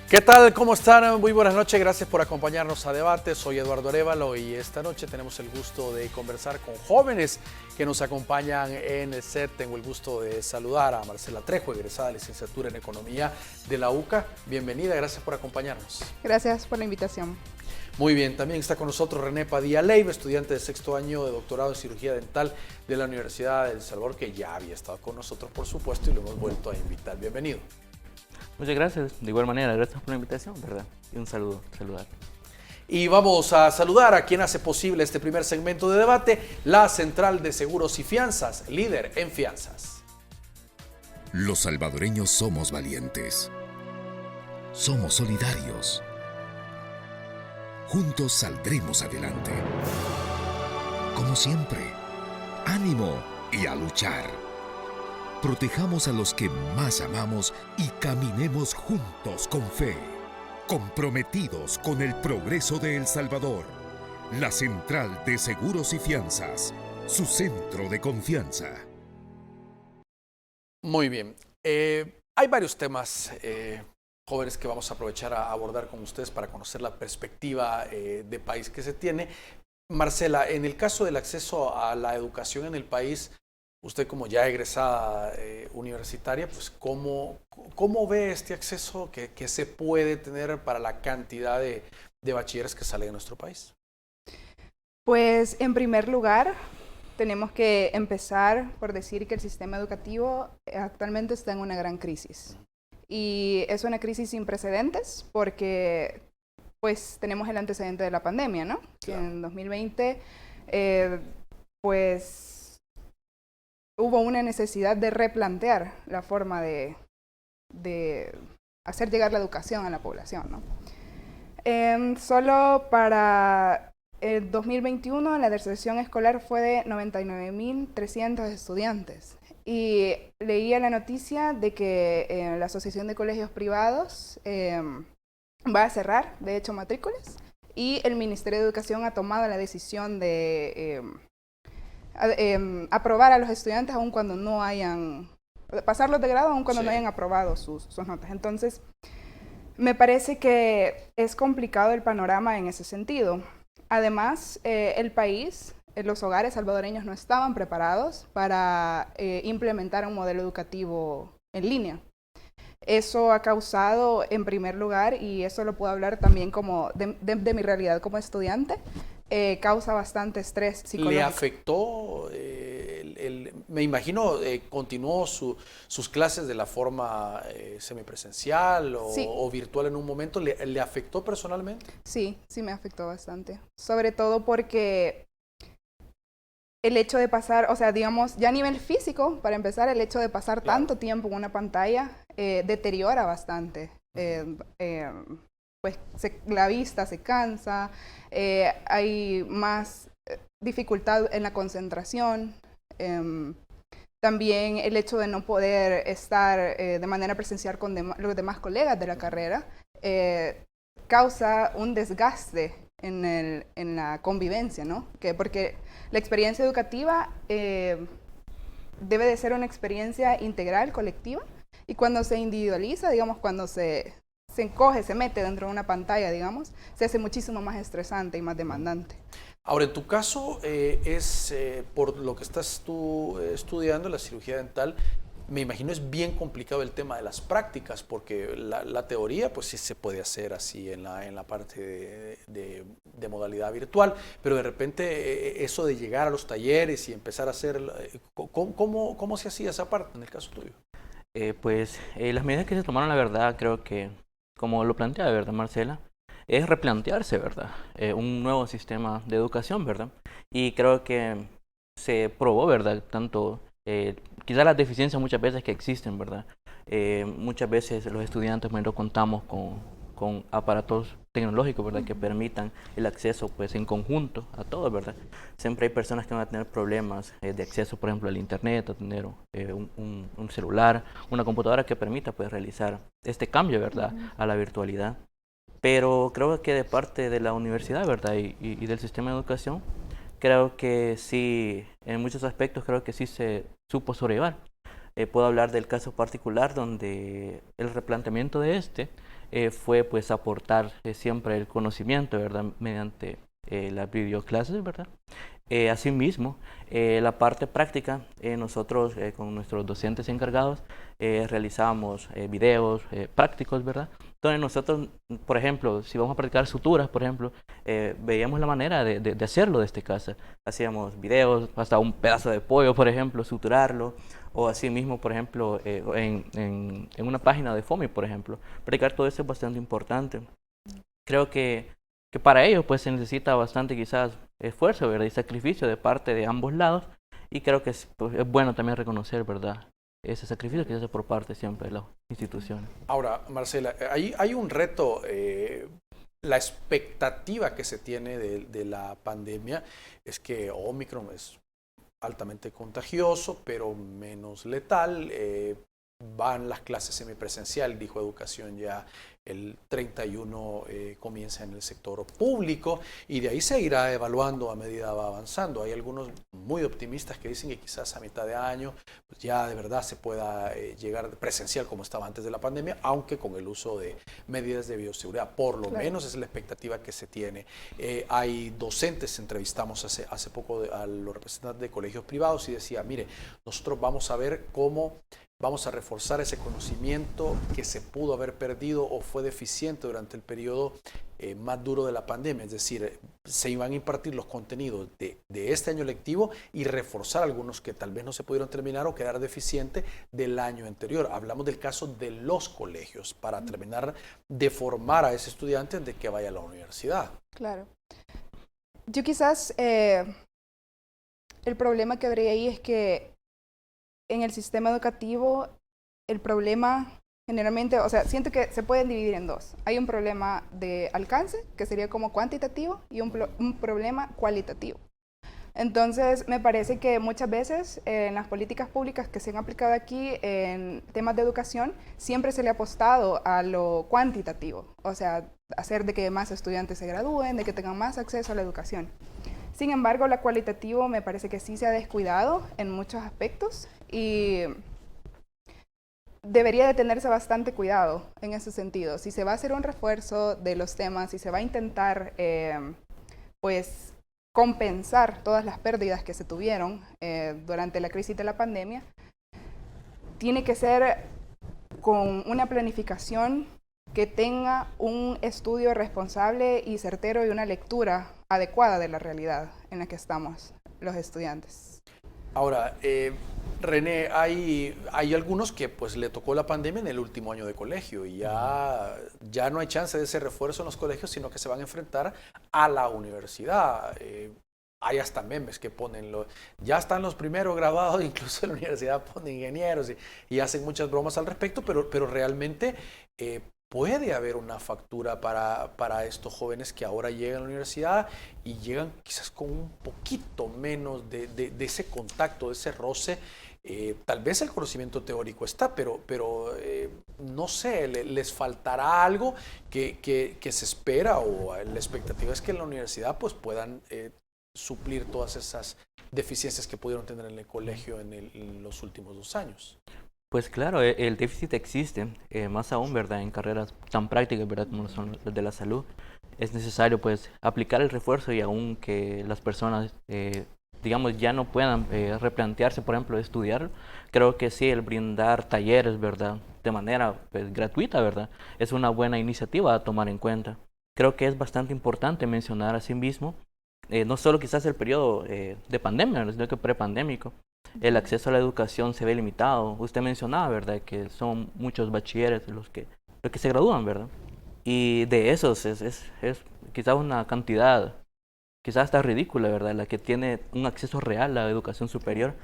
¿Qué tal? ¿Cómo están? Muy buenas noches, gracias por acompañarnos a Debate. Soy Eduardo Arévalo y esta noche tenemos el gusto de conversar con jóvenes que nos acompañan en el set. Tengo el gusto de saludar a Marcela Trejo, egresada de licenciatura en Economía de la UCA. Bienvenida, gracias por acompañarnos. Gracias por la invitación. Muy bien, también está con nosotros René Padilla Leiva, estudiante de sexto año de doctorado en cirugía dental de la Universidad de El Salvador, que ya había estado con nosotros, por supuesto, y lo hemos vuelto a invitar. Bienvenido. Muchas gracias, de igual manera, gracias por la invitación, ¿verdad? Y un saludo, saludar. Y vamos a saludar a quien hace posible este primer segmento de debate, la Central de Seguros y Fianzas, líder en fianzas. Los salvadoreños somos valientes. Somos solidarios. Juntos saldremos adelante. Como siempre, ánimo y a luchar. Protejamos a los que más amamos y caminemos juntos con fe, comprometidos con el progreso de El Salvador. La Central de Seguros y Fianzas, su centro de confianza. Muy bien. Hay varios temas, jóvenes, que vamos a aprovechar a abordar con ustedes para conocer la perspectiva de país que se tiene. Marcela, en el caso del acceso a la educación en el país, usted como ya egresada universitaria, pues ¿cómo ve este acceso que se puede tener para la cantidad de bachilleres que salen de nuestro país? Pues en primer lugar, tenemos que empezar por decir que el sistema educativo actualmente está en una gran crisis. Y es una crisis sin precedentes porque pues tenemos el antecedente de la pandemia, ¿no? Claro. Que en 2020 pues hubo una necesidad de replantear la forma de hacer llegar la educación a la población, ¿no? Solo para el 2021 la deserción escolar fue de 99.300 estudiantes. Y leía la noticia de que la Asociación de Colegios Privados va a cerrar, de hecho, matrículas. Y el Ministerio de Educación ha tomado la decisión de aprobar a los estudiantes aun cuando no hayan, pasarlos de grado aun cuando no hayan aprobado sus notas. Entonces, me parece que es complicado el panorama en ese sentido. Además, el país, los hogares salvadoreños no estaban preparados para implementar un modelo educativo en línea. Eso ha causado, en primer lugar, y eso lo puedo hablar también como de mi realidad como estudiante, causa bastante estrés psicológico. ¿Le afectó? Me imagino, continuó sus clases de la forma semipresencial Sí. o virtual en un momento. ¿Le afectó personalmente? Sí, sí me afectó bastante. Sobre todo porque el hecho de pasar, o sea, digamos, ya a nivel físico, para empezar, el hecho de pasar tanto tiempo en una pantalla deteriora bastante. Pues la vista se cansa, hay más dificultad en la concentración. También el hecho de no poder estar de manera presencial con los demás colegas de la carrera causa un desgaste en la convivencia, ¿no? Porque la experiencia educativa debe de ser una experiencia integral, colectiva, y cuando se individualiza, digamos, cuando se encoge, se mete dentro de una pantalla, digamos, se hace muchísimo más estresante y más demandante. Ahora, en tu caso, por lo que estás tú estudiando, la cirugía dental, me imagino es bien complicado el tema de las prácticas, porque la teoría, pues sí se puede hacer así en la parte de modalidad virtual, pero de repente eso de llegar a los talleres y empezar a hacer, ¿cómo se hacía esa parte en el caso tuyo? Las medidas que se tomaron, la verdad, creo que, como lo plantea, ¿verdad, Marcela? Es replantearse, ¿verdad? Un nuevo sistema de educación, ¿verdad? Y creo que se probó, ¿verdad? Tanto, quizás las deficiencias muchas veces que existen, ¿verdad? Muchas veces los estudiantes, bueno, contamos con aparatos tecnológicos, ¿verdad? Que permitan el acceso, pues, en conjunto a todo, ¿verdad? Siempre hay personas que van a tener problemas de acceso, por ejemplo, al internet, a tener un celular, una computadora que permita, pues, realizar este cambio, ¿verdad? A la virtualidad. Pero creo que de parte de la universidad, ¿verdad? Y del sistema de educación, creo que sí, en muchos aspectos creo que sí se supo sobrellevar. puedo hablar del caso particular donde el replanteamiento de fue pues aportar siempre el conocimiento, ¿verdad? Mediante las videoclases, ¿verdad? Asimismo, la parte práctica, nosotros con nuestros docentes encargados realizamos videos prácticos, ¿verdad? Donde nosotros, por ejemplo, si vamos a practicar suturas, por ejemplo, veíamos la manera de hacerlo desde casa. Hacíamos videos, hasta un pedazo de pollo, por ejemplo, suturarlo, o así mismo, por ejemplo, en una página de FOMI, por ejemplo. Practicar todo eso es bastante importante. Creo que para ello pues se necesita bastante quizás esfuerzo, ¿verdad? Y sacrificio de parte de ambos lados, y creo que pues, es bueno también reconocer, ¿verdad? Ese sacrificio que se hace por parte siempre de las instituciones. Ahora, Marcela, hay un reto, la expectativa que se tiene de la pandemia es que Omicron es altamente contagioso, pero menos letal. Van las clases semipresencial, dijo Educación ya el 31 comienza en el sector público y de ahí se irá evaluando a medida va avanzando. Hay algunos muy optimistas que dicen que quizás a mitad de año pues ya de verdad se pueda llegar presencial como estaba antes de la pandemia, aunque con el uso de medidas de bioseguridad. Por lo menos es la expectativa que se tiene. Hay docentes, entrevistamos hace poco a los representantes de colegios privados y decía, mire, nosotros vamos a ver cómo vamos a reforzar ese conocimiento que se pudo haber perdido o fue deficiente durante el periodo más duro de la pandemia. Es decir, se iban a impartir los contenidos de este año lectivo y reforzar algunos que tal vez no se pudieron terminar o quedar deficientes del año anterior. Hablamos del caso de los colegios para terminar de formar a ese estudiante de que vaya a la universidad. Claro. Yo quizás el problema que habría ahí es que en el sistema educativo, el problema generalmente, o sea, siento que se pueden dividir en dos. Hay un problema de alcance, que sería como cuantitativo, y un problema cualitativo. Entonces, me parece que muchas veces en las políticas públicas que se han aplicado aquí en temas de educación, siempre se le ha apostado a lo cuantitativo, o sea, hacer de que más estudiantes se gradúen, de que tengan más acceso a la educación. Sin embargo, lo cualitativo me parece que sí se ha descuidado en muchos aspectos y debería de tenerse bastante cuidado en ese sentido. Si se va a hacer un refuerzo de los temas, si se va a intentar pues compensar todas las pérdidas que se tuvieron durante la crisis de la pandemia, tiene que ser con una planificación que tenga un estudio responsable y certero y una lectura adecuada de la realidad en la que estamos los estudiantes. Ahora, René, hay algunos que pues le tocó la pandemia en el último año de colegio y ya no hay chance de ese refuerzo en los colegios, sino que se van a enfrentar a la universidad. Hay hasta memes que ponen, ya están los primeros graduados, incluso en la universidad ponen ingenieros y hacen muchas bromas al respecto, pero realmente puede haber una factura para estos jóvenes que ahora llegan a la universidad y llegan quizás con un poquito menos de ese contacto, de ese roce. Tal vez el conocimiento teórico está, pero no sé, les faltará algo que se espera o la expectativa es que en la universidad pues puedan suplir todas esas deficiencias que pudieron tener en el colegio en los últimos 2 años. Pues claro, el déficit existe, más aún, ¿verdad? En carreras tan prácticas, ¿verdad? Como son las de la salud, es necesario pues aplicar el refuerzo y aún que las personas, digamos, ya no puedan replantearse, por ejemplo, estudiar, creo que sí, el brindar talleres, ¿verdad? De manera pues, gratuita, ¿verdad? Es una buena iniciativa a tomar en cuenta. Creo que es bastante importante mencionar asimismo, no solo quizás el periodo de pandemia, sino que prepandémico. El acceso a la educación se ve limitado. Usted mencionaba, ¿verdad?, que son muchos bachilleres los que se gradúan, ¿verdad? Y de esos es quizás una cantidad, quizás hasta ridícula, ¿verdad?, la que tiene un acceso real a la educación superior.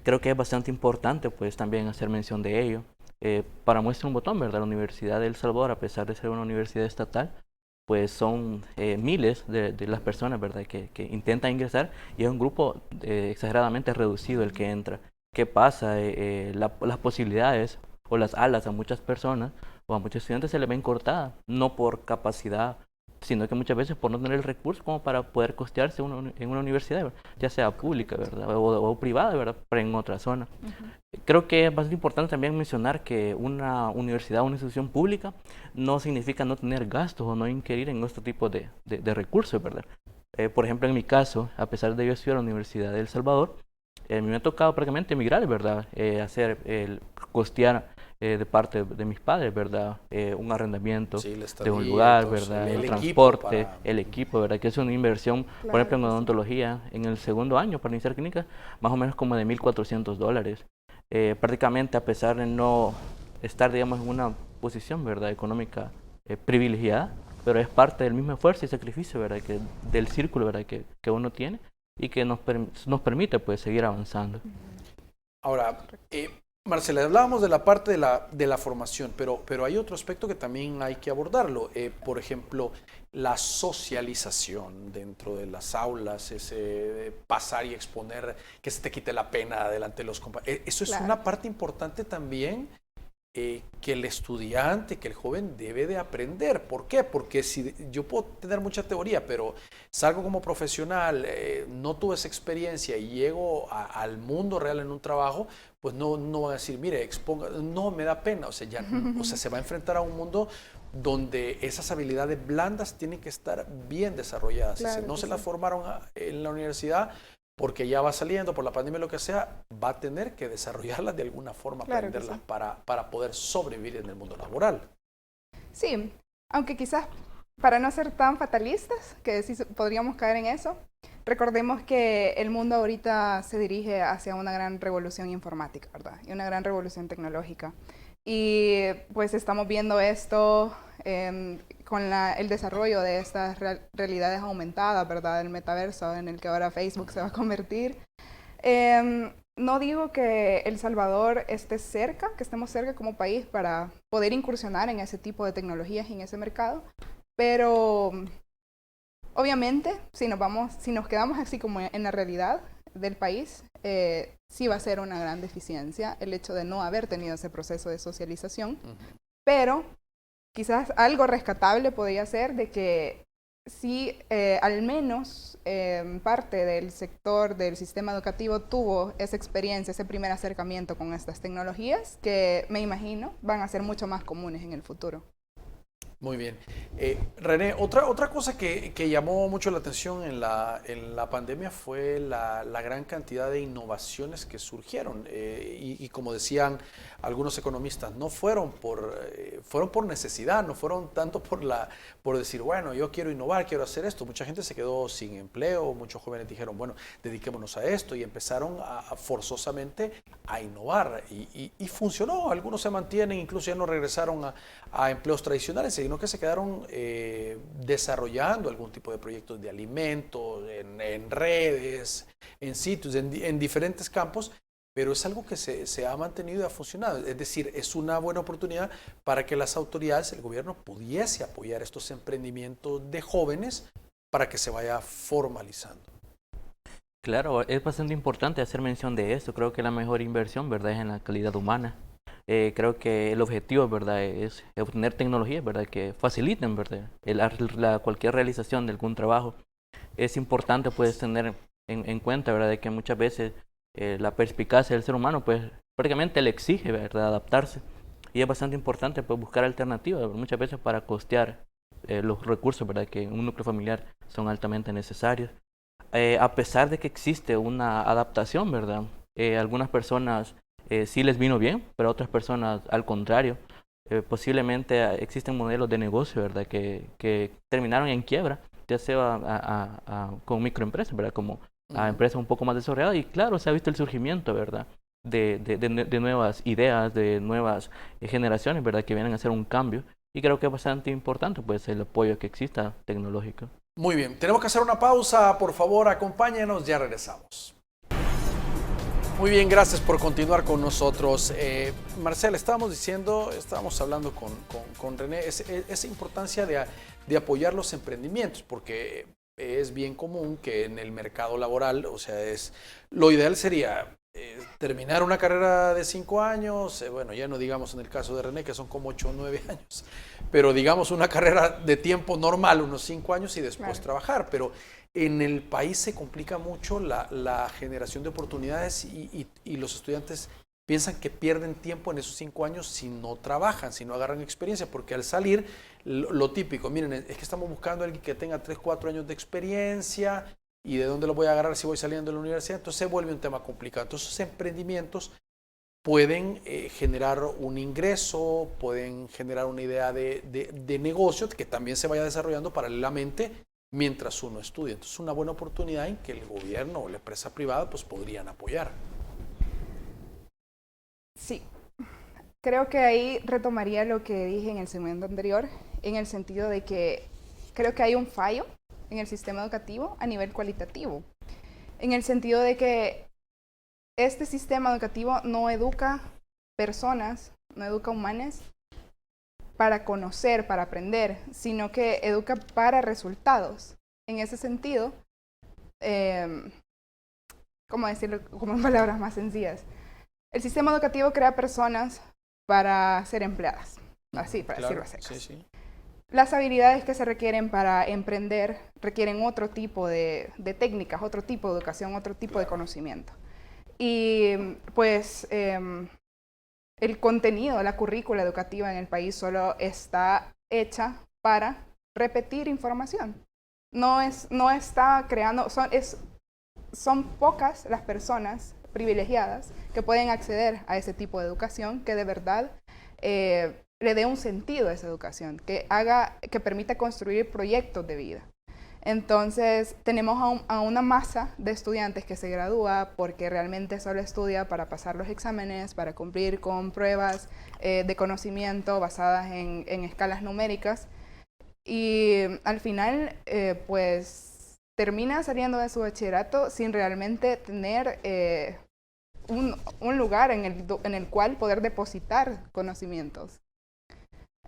Creo que es bastante importante, pues, también hacer mención de ello. Para muestra un botón, ¿verdad?, la Universidad de El Salvador, a pesar de ser una universidad estatal, pues son miles de las personas, ¿verdad?, que intentan ingresar y es un grupo exageradamente reducido el que entra. ¿Qué pasa? Las posibilidades o las alas a muchas personas o a muchos estudiantes se les ven cortadas, no por capacidad, sino que muchas veces por no tener el recurso como para poder costearse en una universidad, ¿verdad? Ya sea pública, ¿verdad? O privada, ¿verdad? Pero en otra zona. Creo que es bastante importante también mencionar que una universidad o una institución pública no significa no tener gastos o no inquirir en nuestro tipo de recursos, ¿verdad? Por ejemplo, en mi caso, a pesar de yo estudiar en la Universidad de El Salvador, a mí me ha tocado prácticamente emigrar, ¿verdad? Costear de parte de mis padres, ¿verdad? Un arrendamiento Sí, la de estadía, un lugar, entonces, ¿verdad? el El equipo transporte, para... el equipo, ¿verdad? Que es una inversión, por Claro ejemplo, en que sí. odontología, en el segundo año para iniciar clínica, más o menos como de $1,400. Prácticamente a pesar de no estar, digamos, en una posición, ¿verdad? Económica privilegiada, pero es parte del mismo esfuerzo y sacrificio, ¿verdad? Del círculo, ¿verdad? Que uno tiene y que nos permite, pues, seguir avanzando. Ahora, Marcela, hablábamos de la parte de la formación, pero hay otro aspecto que también hay que abordarlo. Por ejemplo, la socialización dentro de las aulas, ese pasar y exponer, que se te quite la pena delante de los compañeros. Eso es Claro. una parte importante también que el estudiante, que el joven debe de aprender. ¿Por qué? Porque si yo puedo tener mucha teoría, pero salgo como profesional, no tuve esa experiencia y llego al mundo real en un trabajo, pues no van a decir, mire, exponga, no, me da pena. O sea, se va a enfrentar a un mundo donde esas habilidades blandas tienen que estar bien desarrolladas. Claro Si no que se las sí. formaron en la universidad, porque ya va saliendo por la pandemia o lo que sea, va a tener que desarrollarlas de alguna forma, Claro que aprenderlas sí. para poder sobrevivir en el mundo laboral. Sí, aunque quizás para no ser tan fatalistas, que sí podríamos caer en eso, recordemos que el mundo ahorita se dirige hacia una gran revolución informática, ¿verdad? Y una gran revolución tecnológica. Y pues estamos viendo esto con el desarrollo de estas realidades aumentadas, ¿verdad? El metaverso en el que ahora Facebook se va a convertir. No digo que El Salvador esté cerca, que estemos cerca como país para poder incursionar en ese tipo de tecnologías y en ese mercado, pero obviamente si nos quedamos así como en la realidad del país, sí va a ser una gran deficiencia el hecho de no haber tenido ese proceso de socialización, pero quizás algo rescatable podría ser de que sí, al menos parte del sector del sistema educativo tuvo esa experiencia, ese primer acercamiento con estas tecnologías que me imagino van a ser mucho más comunes en el futuro. Muy bien. René, otra cosa que llamó mucho la atención en la pandemia fue la gran cantidad de innovaciones que surgieron. Y como decían algunos economistas, no fueron por necesidad, no fueron tanto por decir, bueno, yo quiero innovar, quiero hacer esto. Mucha gente se quedó sin empleo, muchos jóvenes dijeron, bueno, dediquémonos a esto y empezaron forzosamente a innovar. Y funcionó, algunos se mantienen, incluso ya no regresaron a empleos tradicionales, sino que se quedaron desarrollando algún tipo de proyectos de alimentos, en redes, en sitios, en diferentes campos, pero es algo que se ha mantenido y ha funcionado. Es decir, es una buena oportunidad para que las autoridades, el gobierno, pudiese apoyar estos emprendimientos de jóvenes para que se vaya formalizando. Claro, es bastante importante hacer mención de esto. Creo que la mejor inversión, ¿verdad?, es en la calidad humana. Creo que el objetivo, ¿verdad?, es obtener tecnologías, ¿verdad?, que faciliten, ¿verdad?, cualquier realización de algún trabajo. Es importante, pues, tener en cuenta, ¿verdad?, de que muchas veces la perspicacia del ser humano, pues, prácticamente le exige, ¿verdad?, adaptarse. Y es bastante importante, pues, buscar alternativas, muchas veces para costear los recursos, ¿verdad?, que en un núcleo familiar son altamente necesarios. A pesar de que existe una adaptación, ¿verdad?, algunas personas sí les vino bien, pero otras personas al contrario. Posiblemente existen modelos de negocio, ¿verdad?, que terminaron en quiebra, ya sea con microempresas, ¿verdad?, como a empresas un poco más desarrolladas. Y claro, se ha visto el surgimiento, ¿verdad?, de nuevas ideas, de nuevas generaciones, ¿verdad?, que vienen a hacer un cambio. Y creo que es bastante importante, pues, el apoyo que exista tecnológico. Muy bien, tenemos que hacer una pausa, por favor, acompáñenos, ya regresamos. Muy bien, gracias por continuar con nosotros. Marcela, estábamos hablando con René, esa importancia de apoyar los emprendimientos, porque es bien común que en el mercado laboral, o sea, lo ideal sería terminar una carrera de 5 años, bueno, ya no digamos en el caso de René, que son como 8 o 9 años, pero digamos una carrera de tiempo normal, unos 5 años y después trabajar, pero en el país se complica mucho la generación de oportunidades y los estudiantes piensan que pierden tiempo en esos 5 años si no trabajan, si no agarran experiencia, porque al salir, lo típico, miren, es que estamos buscando a alguien que tenga 3, 4 años de experiencia, y de dónde lo voy a agarrar si voy saliendo de la universidad, entonces se vuelve un tema complicado. Entonces, esos emprendimientos pueden generar un ingreso, pueden generar una idea de negocio que también se vaya desarrollando paralelamente mientras uno estudia. Entonces, es una buena oportunidad en que el gobierno o la empresa privada pues podrían apoyar. Sí, creo que ahí retomaría lo que dije en el segmento anterior, en el sentido de que creo que hay un fallo en el sistema educativo a nivel cualitativo, en el sentido de que este sistema educativo no educa personas, no educa humanos para conocer, para aprender, sino que educa para resultados. En ese sentido, ¿cómo decirlo como en palabras más sencillas? El sistema educativo crea personas para ser empleadas, así, para decirlo a secas. Sí. Las habilidades que se requieren para emprender requieren otro tipo de técnicas, otro tipo de educación, otro tipo de conocimiento. Y pues el contenido, la currícula educativa en el país solo está hecha para repetir información. No está creando, son pocas las personas privilegiadas que pueden acceder a ese tipo de educación que de verdad le dé un sentido a esa educación, que permita construir proyectos de vida. Entonces, tenemos a una masa de estudiantes que se gradúa porque realmente solo estudia para pasar los exámenes, para cumplir con pruebas de conocimiento basadas en escalas numéricas. Y al final, pues, termina saliendo de su bachillerato sin realmente tener un lugar en el cual poder depositar conocimientos.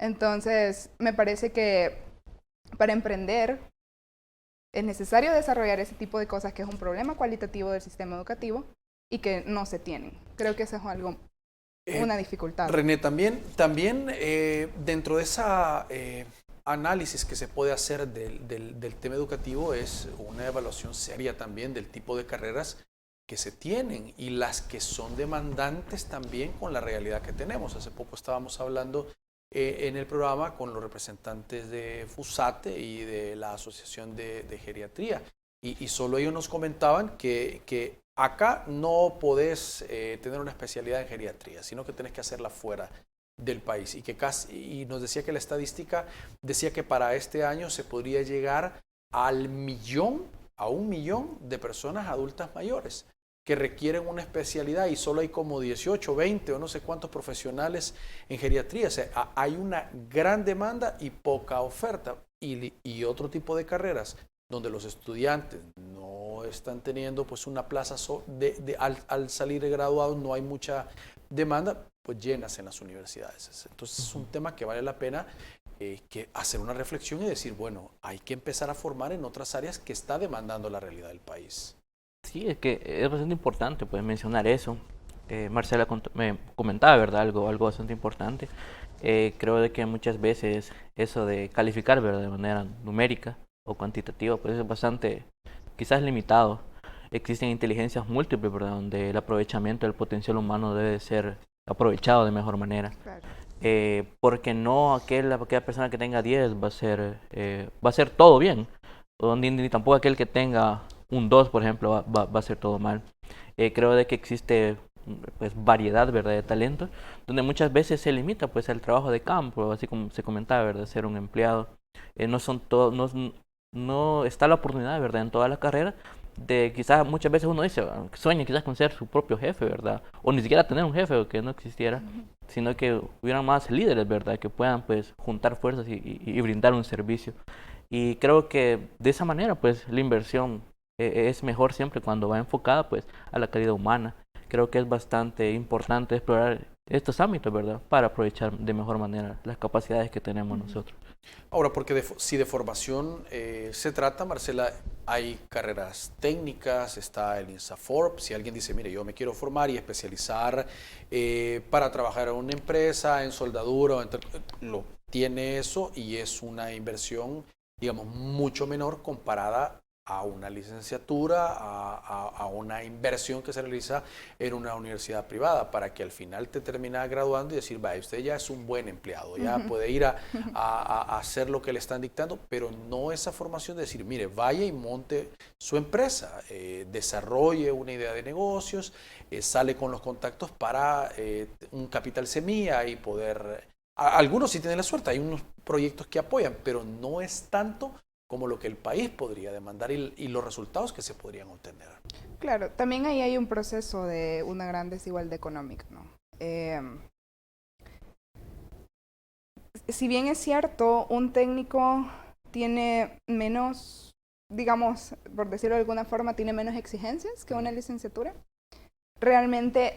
Entonces, me parece que para emprender es necesario desarrollar ese tipo de cosas que es un problema cualitativo del sistema educativo y que no se tienen. Creo que eso es algo, una dificultad. René, también dentro de esa análisis que se puede hacer del tema educativo es una evaluación seria también del tipo de carreras que se tienen y las que son demandantes también con la realidad que tenemos. Hace poco estábamos hablando en el programa con los representantes de FUSATE y de la Asociación de Geriatría. Y solo ellos nos comentaban que acá no podés tener una especialidad en geriatría, sino que tenés que hacerla fuera del país. Y nos decía que la estadística decía que para este año se podría llegar a 1 millón de personas adultas mayores que requieren una especialidad y solo hay como 18, 20 o no sé cuántos profesionales en geriatría. O sea, hay una gran demanda y poca oferta. Y otro tipo de carreras donde los estudiantes no están teniendo pues una plaza al salir graduados, no hay mucha demanda, pues llenas en las universidades. Entonces es un tema que vale la pena que hacer una reflexión y decir, bueno, hay que empezar a formar en otras áreas que está demandando la realidad del país. Sí, es que es bastante importante pues, mencionar eso. Marcela me comentaba, ¿verdad? Algo bastante importante. Creo de que muchas veces eso de calificar, ¿verdad? De manera numérica o cuantitativa, pues es bastante, quizás limitado. Existen inteligencias múltiples, ¿verdad? Donde el aprovechamiento del potencial humano debe ser aprovechado de mejor manera. Claro. Porque no aquella persona que tenga 10 va a ser todo bien. O ni tampoco aquel que tenga un 2, por ejemplo, va a ser todo mal. Creo de que existe pues variedad, ¿verdad? De talentos, donde muchas veces se limita pues al trabajo de campo, así como se comentaba, ¿verdad? Ser un empleado. No está la oportunidad, ¿verdad? En toda la carrera de quizás muchas veces uno dice, sueña quizás con ser su propio jefe, ¿verdad? O ni siquiera tener un jefe o que no existiera, sino que hubieran más líderes, ¿verdad? Que puedan pues juntar fuerzas y brindar un servicio. Y creo que de esa manera pues la inversión es mejor siempre cuando va enfocada pues a la calidad humana. Creo que es bastante importante explorar estos ámbitos, ¿verdad? Para aprovechar de mejor manera las capacidades que tenemos nosotros. Ahora, porque si de formación se trata, Marcela, hay carreras técnicas, está el INSAFORP. Si alguien dice, mire, yo me quiero formar y especializar para trabajar en una empresa, en soldadura, lo tiene eso y es una inversión, digamos, mucho menor comparada a una licenciatura, a una inversión que se realiza en una universidad privada, para que al final te termina graduando y decir, vaya, usted ya es un buen empleado, ya puede ir a hacer lo que le están dictando, pero no esa formación de decir, mire, vaya y monte su empresa, desarrolle una idea de negocios, sale con los contactos para un capital semilla y poder... Algunos sí tienen la suerte, hay unos proyectos que apoyan, pero no es tanto como lo que el país podría demandar y los resultados que se podrían obtener. Claro, también ahí hay un proceso de una gran desigualdad económica, ¿no? Si bien es cierto, un técnico tiene menos, digamos, por decirlo de alguna forma, tiene menos exigencias que una licenciatura. Realmente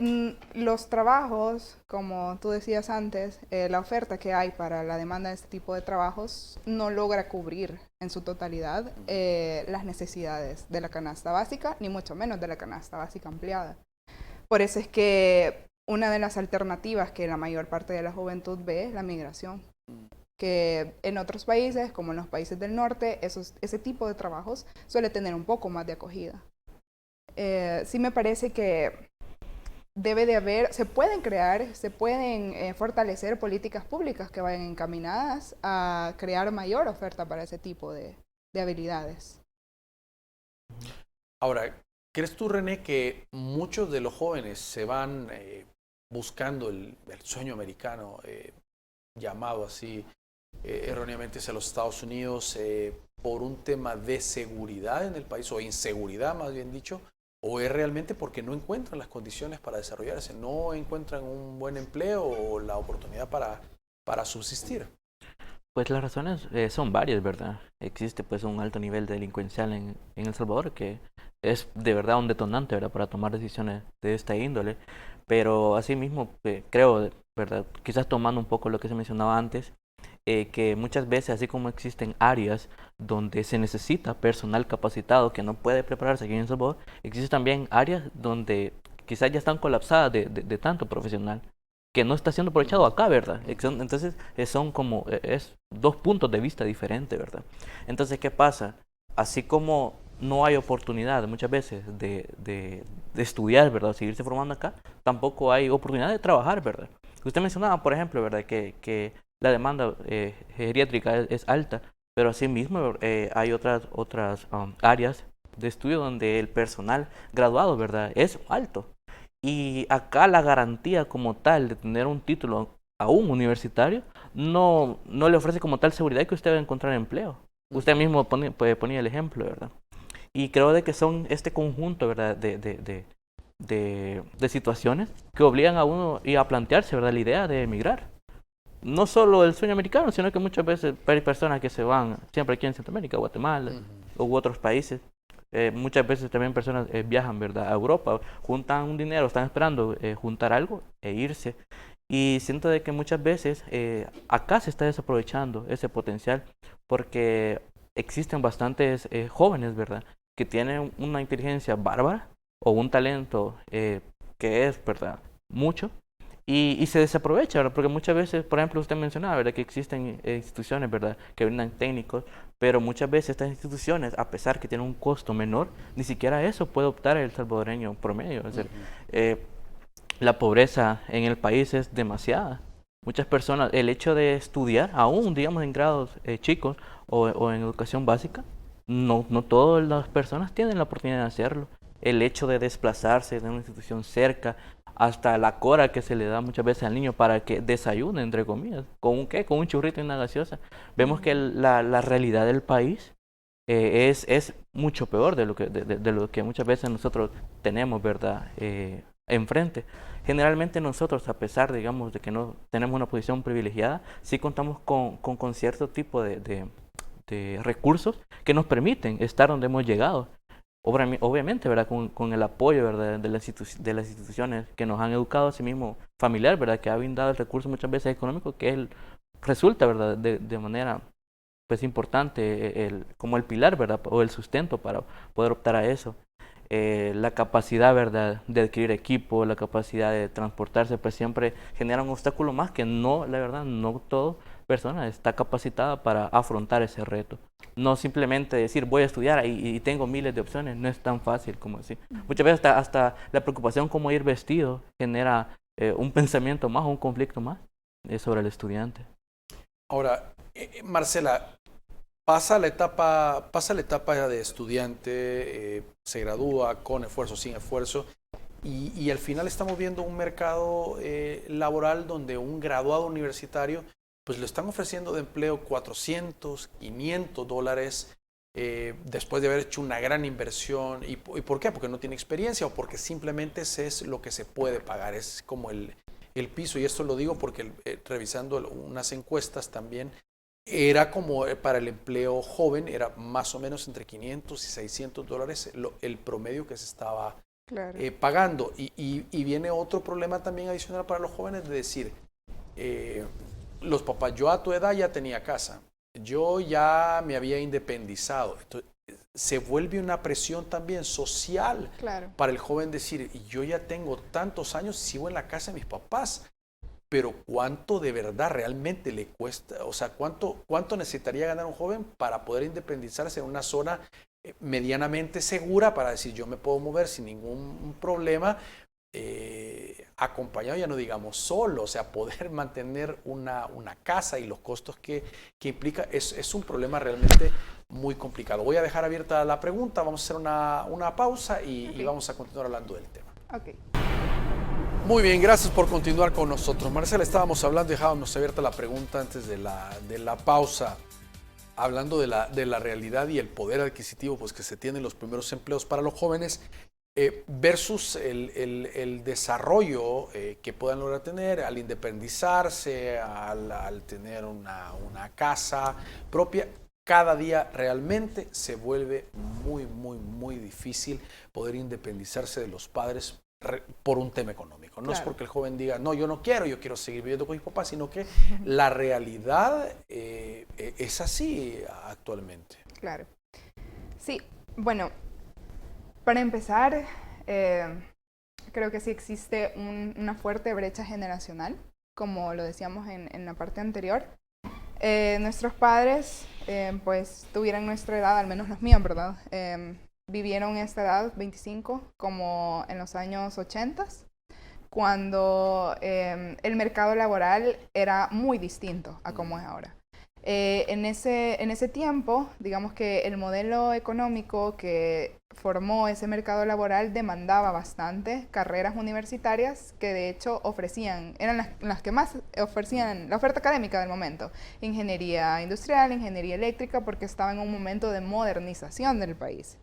los trabajos, como tú decías antes, la oferta que hay para la demanda de este tipo de trabajos no logra cubrir en su totalidad las necesidades de la canasta básica, ni mucho menos de la canasta básica ampliada. Por eso es que una de las alternativas que la mayor parte de la juventud ve es la migración, que en otros países, como en los países del norte, ese tipo de trabajos suele tener un poco más de acogida. Sí me parece que debe de haber, se pueden fortalecer políticas públicas que vayan encaminadas a crear mayor oferta para ese tipo de habilidades. Ahora, ¿crees tú, René, que muchos de los jóvenes se van buscando el sueño americano, llamado así erróneamente hacia los Estados Unidos, por un tema de seguridad en el país, o inseguridad más bien dicho? ¿O es realmente porque no encuentran las condiciones para desarrollarse, no encuentran un buen empleo o la oportunidad para subsistir? Pues las razones son varias, ¿verdad? Existe pues un alto nivel de delincuencial en El Salvador que es de verdad un detonante, ¿verdad? Para tomar decisiones de esta índole. Pero asimismo creo, ¿verdad? Quizás tomando un poco lo que se mencionaba antes, que muchas veces, así como existen áreas donde se necesita personal capacitado que no puede prepararse aquí en El Salvador, existen también áreas donde quizás ya están colapsadas de tanto profesional que no está siendo aprovechado acá, ¿verdad? Entonces son como, es dos puntos de vista diferentes, ¿verdad? Entonces, ¿qué pasa? Así como no hay oportunidad muchas veces de estudiar, ¿verdad? Seguirse formando acá, tampoco hay oportunidad de trabajar, ¿verdad? Usted mencionaba, por ejemplo, ¿verdad? Que la demanda geriátrica es alta, pero asimismo hay otras áreas de estudio donde el personal graduado, ¿verdad? Es alto. Y acá la garantía como tal de tener un título aún universitario no le ofrece como tal seguridad que usted va a encontrar empleo. Usted mismo ponía el ejemplo, ¿verdad? Y creo de que son este conjunto, ¿verdad? De situaciones que obligan a uno y a plantearse, ¿verdad? La idea de emigrar. No solo el sueño americano, sino que muchas veces hay personas que se van siempre aquí en Centroamérica, Guatemala u otros países. Muchas veces también personas viajan, ¿verdad? A Europa, juntan un dinero, están esperando juntar algo e irse. Y siento de que muchas veces acá se está desaprovechando ese potencial porque existen bastantes jóvenes, ¿verdad? Que tienen una inteligencia bárbara o un talento que es, ¿verdad? Mucho. Y se desaprovecha, ¿verdad? Porque muchas veces, por ejemplo, usted mencionaba, ¿verdad? Que existen instituciones, ¿verdad? Que brindan técnicos, pero muchas veces estas instituciones, a pesar que tienen un costo menor, ni siquiera eso puede optar el salvadoreño promedio. Es decir, la pobreza en el país es demasiada. Muchas personas, el hecho de estudiar, aún digamos en grados chicos o en educación básica, no todas las personas tienen la oportunidad de hacerlo. El hecho de desplazarse de una institución cerca, hasta la cora que se le da muchas veces al niño para que desayune, entre comillas, ¿con un qué? Con un churrito y una gaseosa. Vemos que la realidad del país es mucho peor de lo que muchas veces nosotros tenemos, ¿verdad? Enfrente. Generalmente nosotros, a pesar, digamos, de que no tenemos una posición privilegiada, sí contamos con cierto tipo de recursos que nos permiten estar donde hemos llegado. obviamente, ¿verdad? Con el apoyo, ¿verdad? De las instituciones que nos han educado a sí mismo familiar, ¿verdad? Que ha brindado el recurso muchas veces económico, que resulta, ¿verdad? De manera pues importante como el pilar, ¿verdad? O el sustento para poder optar a eso. La capacidad, ¿verdad? De adquirir equipo, la capacidad de transportarse, pues siempre genera un obstáculo más que no, la verdad, no toda persona está capacitada para afrontar ese reto. No simplemente decir voy a estudiar y tengo miles de opciones, no es tan fácil como así. Muchas veces hasta la preocupación cómo ir vestido genera un pensamiento más o un conflicto más sobre el estudiante. Ahora, Marcela, pasa la etapa de estudiante, se gradúa con esfuerzo, sin esfuerzo, y al final estamos viendo un mercado laboral donde un graduado universitario pues le están ofreciendo de empleo 400, 500 dólares después de haber hecho una gran inversión. ¿Y por qué? Porque no tiene experiencia o porque simplemente ese es lo que se puede pagar, es como el piso. Y esto lo digo porque revisando unas encuestas también, era como para el empleo joven, era más o menos entre 500 y 600 dólares el promedio que se estaba pagando. Y viene otro problema también adicional para los jóvenes de decir, los papás, yo a tu edad ya tenía casa, yo ya me había independizado. Entonces, se vuelve una presión también social para el joven decir, yo ya tengo tantos años y sigo en la casa de mis papás. Pero ¿cuánto de verdad realmente le cuesta? O sea, ¿cuánto necesitaría ganar un joven para poder independizarse en una zona medianamente segura para decir yo me puedo mover sin ningún problema, acompañado, ya no digamos solo, o sea, poder mantener una casa y los costos que implica, es un problema realmente muy complicado. Voy a dejar abierta la pregunta, vamos a hacer una pausa y vamos a continuar hablando del tema. Okay. Muy bien, gracias por continuar con nosotros. Marcela, estábamos hablando, dejábamos abierta la pregunta antes de la pausa, hablando de la realidad y el poder adquisitivo pues, que se tiene en los primeros empleos para los jóvenes versus el desarrollo que puedan lograr tener al independizarse, al tener una casa propia. Cada día realmente se vuelve muy, muy, muy difícil poder independizarse de los padres por un tema económico. No es porque el joven diga, no, yo no quiero, yo quiero seguir viviendo con mis papás, sino que la realidad es así actualmente. Claro. Sí, bueno, para empezar, creo que sí existe una fuerte brecha generacional, como lo decíamos en la parte anterior. Nuestros padres, pues, tuvieron nuestra edad, al menos los míos, ¿verdad? Vivieron esta edad, 25, como en los años 80, cuando el mercado laboral era muy distinto a como es ahora. En ese tiempo, digamos que el modelo económico que formó ese mercado laboral demandaba bastante carreras universitarias que de hecho eran las que más ofrecían la oferta académica del momento. Ingeniería industrial, ingeniería eléctrica, porque estaba en un momento de modernización del país.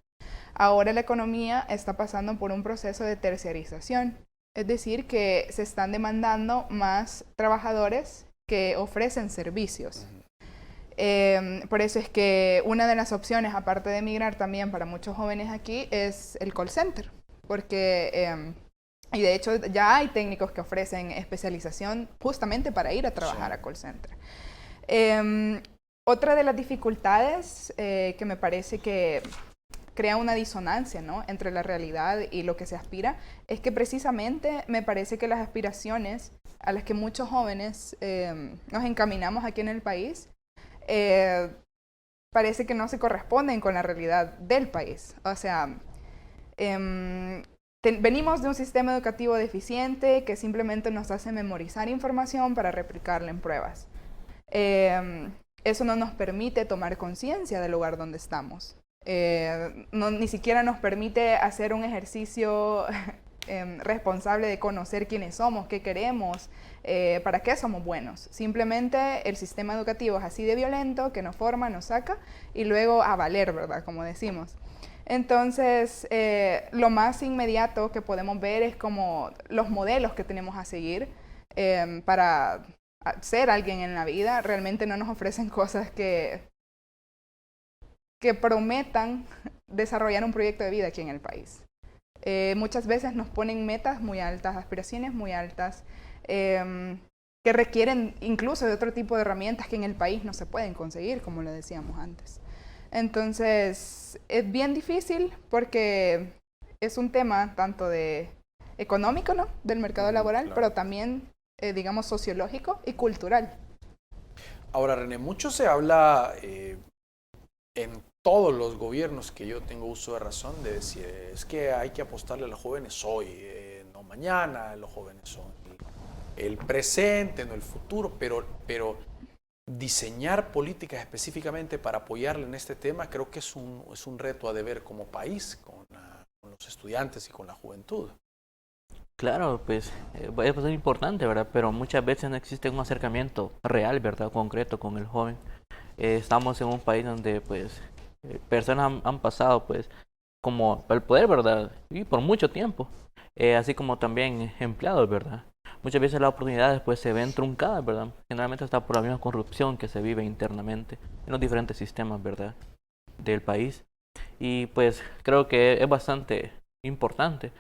Ahora la economía está pasando por un proceso de terciarización, es decir, que se están demandando más trabajadores que ofrecen servicios. Por eso es que una de las opciones, aparte de emigrar también para muchos jóvenes aquí, es el call center, porque, y de hecho ya hay técnicos que ofrecen especialización justamente para ir a trabajar a call center. Otra de las dificultades que me parece que crea una disonancia, ¿no?, entre la realidad y lo que se aspira, es que precisamente me parece que las aspiraciones a las que muchos jóvenes nos encaminamos aquí en el país, parece que no se corresponden con la realidad del país. O sea, venimos de un sistema educativo deficiente que simplemente nos hace memorizar información para replicarla en pruebas. Eso no nos permite tomar conciencia del lugar donde estamos. Ni siquiera nos permite hacer un ejercicio responsable de conocer quiénes somos, qué queremos, para qué somos buenos. Simplemente el sistema educativo es así de violento que nos forma, nos saca y luego a valer, ¿verdad? Como decimos. Entonces, lo más inmediato que podemos ver es como los modelos que tenemos a seguir para ser alguien en la vida. Realmente no nos ofrecen cosas que prometan desarrollar un proyecto de vida aquí en el país. Muchas veces nos ponen metas muy altas, aspiraciones muy altas, que requieren incluso de otro tipo de herramientas que en el país no se pueden conseguir, como lo decíamos antes. Entonces, es bien difícil porque es un tema tanto de económico, ¿no?, del mercado laboral, claro, pero también, digamos, sociológico y cultural. Ahora, René, mucho se habla en todos los gobiernos que yo tengo uso de razón de decir, es que hay que apostarle a los jóvenes hoy, no mañana, los jóvenes son el presente, no el futuro, pero diseñar políticas específicamente para apoyarle en este tema creo que es un reto a deber como país, con los estudiantes y con la juventud. Claro, pues es bastante importante, ¿verdad? Pero muchas veces no existe un acercamiento real, ¿verdad? Concreto con el joven. Estamos en un país donde, pues, personas han pasado, pues, como el poder, ¿verdad? Y por mucho tiempo. Así como también empleados, ¿verdad? Muchas veces las oportunidades, pues, se ven truncadas, ¿verdad? Generalmente está por la misma corrupción que se vive internamente en los diferentes sistemas, ¿verdad? Del país. Y, pues, creo que es bastante importante.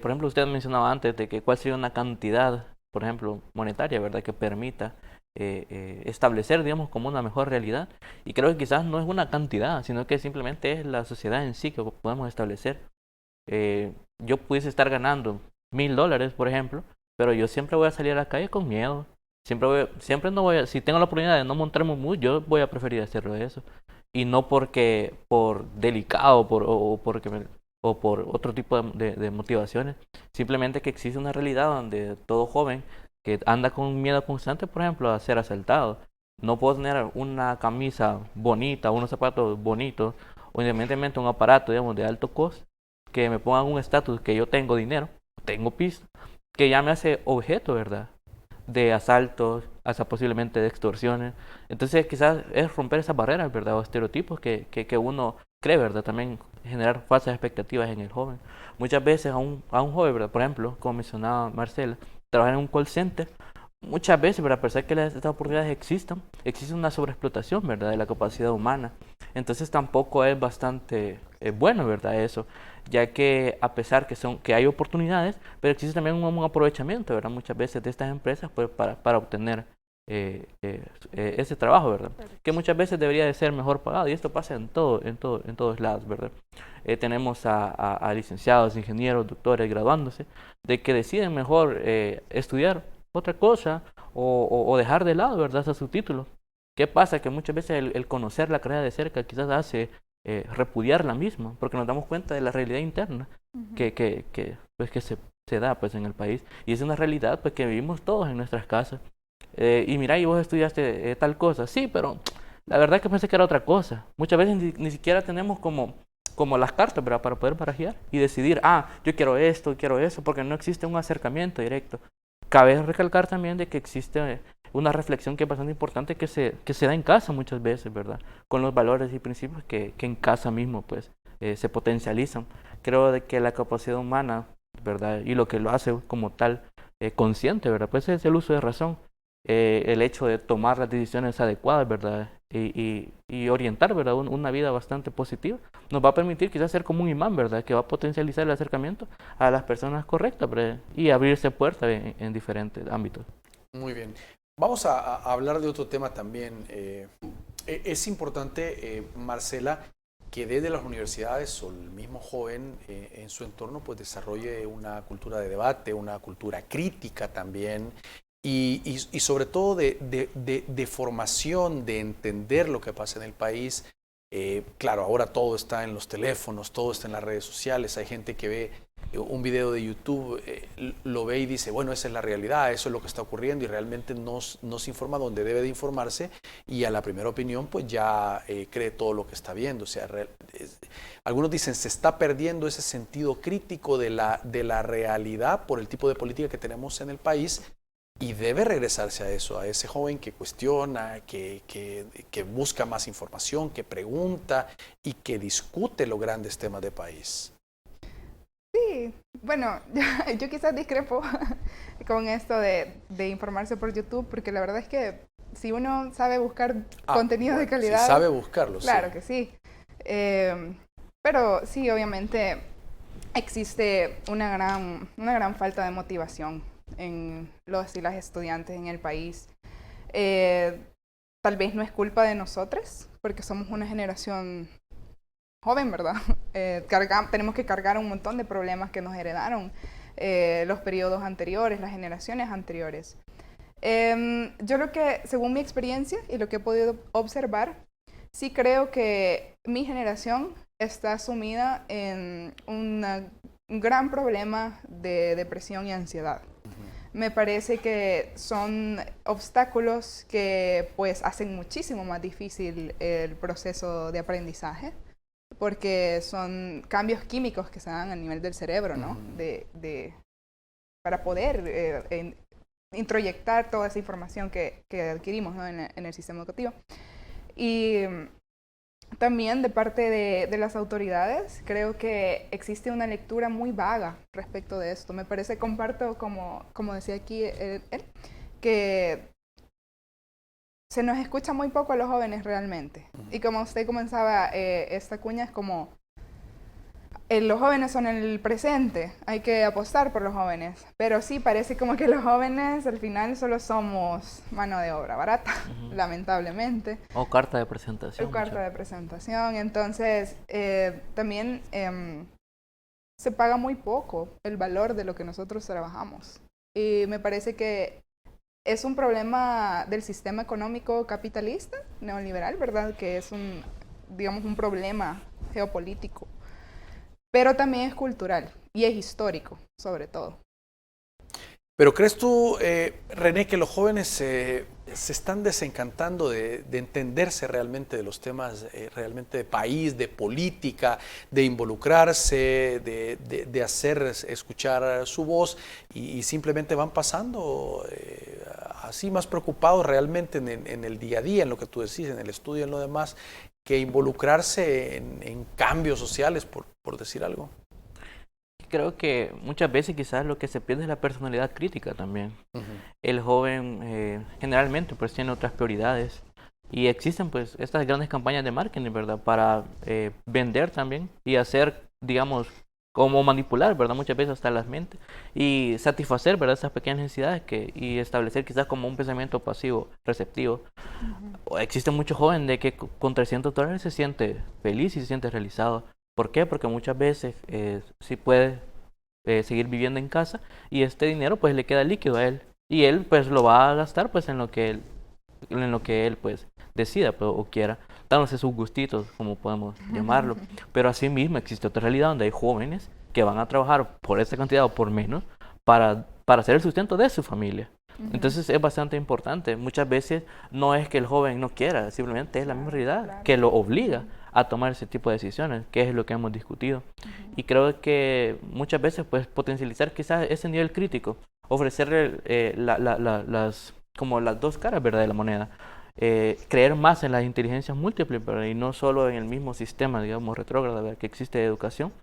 Por ejemplo, usted mencionaba antes de que cuál sería una cantidad, por ejemplo, monetaria, ¿verdad?, que permita establecer, digamos, como una mejor realidad. Y creo que quizás no es una cantidad, sino que simplemente es la sociedad en sí que podemos establecer. Yo pudiese estar ganando $1000, por ejemplo, pero yo siempre voy a salir a la calle con miedo. Siempre no voy a, si tengo la oportunidad de no montarme muy, yo voy a preferir hacerlo eso. Y no porque por delicado o porque o por otro tipo de motivaciones. Simplemente que existe una realidad donde todo joven que anda con miedo constante, por ejemplo, a ser asaltado, no puedo tener una camisa bonita, unos zapatos bonitos, o independientemente un aparato, digamos, de alto costo, que me pongan un estatus que yo tengo dinero, tengo pisto, que ya me hace objeto, ¿verdad?, de asaltos, hasta posiblemente de extorsiones. Entonces quizás es romper esas barreras, ¿verdad?, o estereotipos que uno cree, ¿verdad?, también generar falsas expectativas en el joven. Muchas veces a un joven, ¿verdad?, por ejemplo, como mencionaba Marcela, trabajar en un call center, muchas veces, ¿verdad?, a pesar que estas oportunidades existan, existe una sobreexplotación, ¿verdad?, de la capacidad humana. Entonces tampoco es bastante bueno, ¿verdad?, eso, ya que a pesar que hay oportunidades, pero existe también un aprovechamiento, ¿verdad?, muchas veces de estas empresas, pues, para obtener ese trabajo, ¿verdad?, que muchas veces debería de ser mejor pagado, y esto pasa en todos lados, ¿verdad? Tenemos a licenciados, ingenieros, doctores graduándose, de que deciden mejor estudiar otra cosa o dejar de lado, ¿verdad?, hasta su título. ¿Qué pasa? Que muchas veces el conocer la carrera de cerca quizás hace repudiar la misma, porque nos damos cuenta de la realidad interna pues, que se da, pues, en el país, y es una realidad, pues, que vivimos todos en nuestras casas. Y mira, y vos estudiaste tal cosa, sí, pero la verdad que pensé que era otra cosa. Muchas veces ni siquiera tenemos como las cartas, ¿verdad?, para poder barajear y decidir, yo quiero esto, quiero eso, porque no existe un acercamiento directo. Cabe recalcar también de que existe una reflexión que es bastante importante que se da en casa muchas veces, ¿verdad?, con los valores y principios que en casa mismo, pues, se potencializan. Creo de que la capacidad humana, ¿verdad?, y lo que lo hace como tal consciente, ¿verdad?, pues es el uso de razón. El hecho de tomar las decisiones adecuadas, ¿verdad?, y orientar, ¿verdad?, una vida bastante positiva, nos va a permitir quizás ser como un imán, ¿verdad?, que va a potencializar el acercamiento a las personas correctas, ¿verdad?, y abrirse puertas en diferentes ámbitos. Muy bien. Vamos a hablar de otro tema también. Es importante, Marcela, que desde las universidades o el mismo joven en su entorno pues desarrolle una cultura de debate, una cultura crítica también, y sobre todo de formación, de entender lo que pasa en el país. Claro, ahora todo está en los teléfonos, todo está en las redes sociales. Hay gente que ve un video de YouTube, lo ve y dice, bueno, esa es la realidad, eso es lo que está ocurriendo, y realmente no se informa donde debe de informarse, y a la primera opinión pues ya cree todo lo que está viendo. O sea, algunos dicen, se está perdiendo ese sentido crítico de la realidad por el tipo de política que tenemos en el país. Y debe regresarse a eso, a ese joven que cuestiona, que busca más información, que pregunta y que discute los grandes temas del país. Sí, bueno, yo quizás discrepo con esto de informarse por YouTube, porque la verdad es que si uno sabe buscar contenido de calidad... Si sabe buscarlo, claro sí. que sí. Pero sí, obviamente existe una gran falta de motivación en los y las estudiantes en el país. Tal vez no es culpa de nosotros, porque somos una generación joven, ¿verdad? Tenemos que cargar un montón de problemas que nos heredaron los periodos anteriores, las generaciones anteriores. Yo lo que, según mi experiencia y lo que he podido observar, sí creo que mi generación está sumida en un gran problema de depresión y ansiedad. Me parece que son obstáculos que pues hacen muchísimo más difícil el proceso de aprendizaje, porque son cambios químicos que se dan a nivel del cerebro, ¿no? Para poder introyectar toda esa información que adquirimos, ¿no? en el sistema educativo. Y también de parte de las autoridades, creo que existe una lectura muy vaga respecto de esto. Me parece, comparto, como decía aquí él, que se nos escucha muy poco a los jóvenes realmente. Y como usted comenzaba esta cuña, es como los jóvenes son el presente, hay que apostar por los jóvenes. Pero sí, parece como que los jóvenes al final solo somos mano de obra barata, lamentablemente. O carta de presentación. O carta de presentación. Entonces, también se paga muy poco el valor de lo que nosotros trabajamos. Y me parece que es un problema del sistema económico capitalista, neoliberal, ¿verdad? Que es digamos, un problema geopolítico. Pero también es cultural y es histórico, sobre todo. Pero ¿crees tú, René, que los jóvenes se están desencantando de entenderse realmente de los temas realmente de país, de política, de involucrarse, de hacer escuchar su voz y simplemente van pasando así más preocupados realmente en el día a día, en lo que tú decís, en el estudio, en lo demás, que involucrarse en cambios sociales, por decir algo? Creo que muchas veces quizás lo que se pierde es la personalidad crítica también. El joven generalmente pues tiene otras prioridades y existen pues estas grandes campañas de marketing, ¿verdad? Para vender también y hacer, digamos, como manipular, ¿verdad? Muchas veces hasta las mentes y satisfacer, ¿verdad? Esas pequeñas necesidades y establecer quizás como un pensamiento pasivo, receptivo. Existe mucho joven de que con $300 se siente feliz y se siente realizado. ¿Por qué? Porque muchas veces sí puede seguir viviendo en casa y este dinero pues le queda líquido a él y él pues lo va a gastar pues en lo que él pues decida pues, o quiera, dándose sus gustitos, como podemos llamarlo. Pero asimismo existe otra realidad donde hay jóvenes que van a trabajar por esa cantidad o por menos para hacer el sustento de su familia. Entonces es bastante importante. Muchas veces no es que el joven no quiera, simplemente es la misma realidad que lo obliga a tomar ese tipo de decisiones, que es lo que hemos discutido. Y creo que muchas veces pues potencializar quizás ese nivel crítico, ofrecerle como las dos caras, ¿verdad?, de la moneda. Creer más en las inteligencias múltiples, ¿verdad?, y no solo en el mismo sistema, digamos, retrógrado, ¿verdad?, que existe de educación.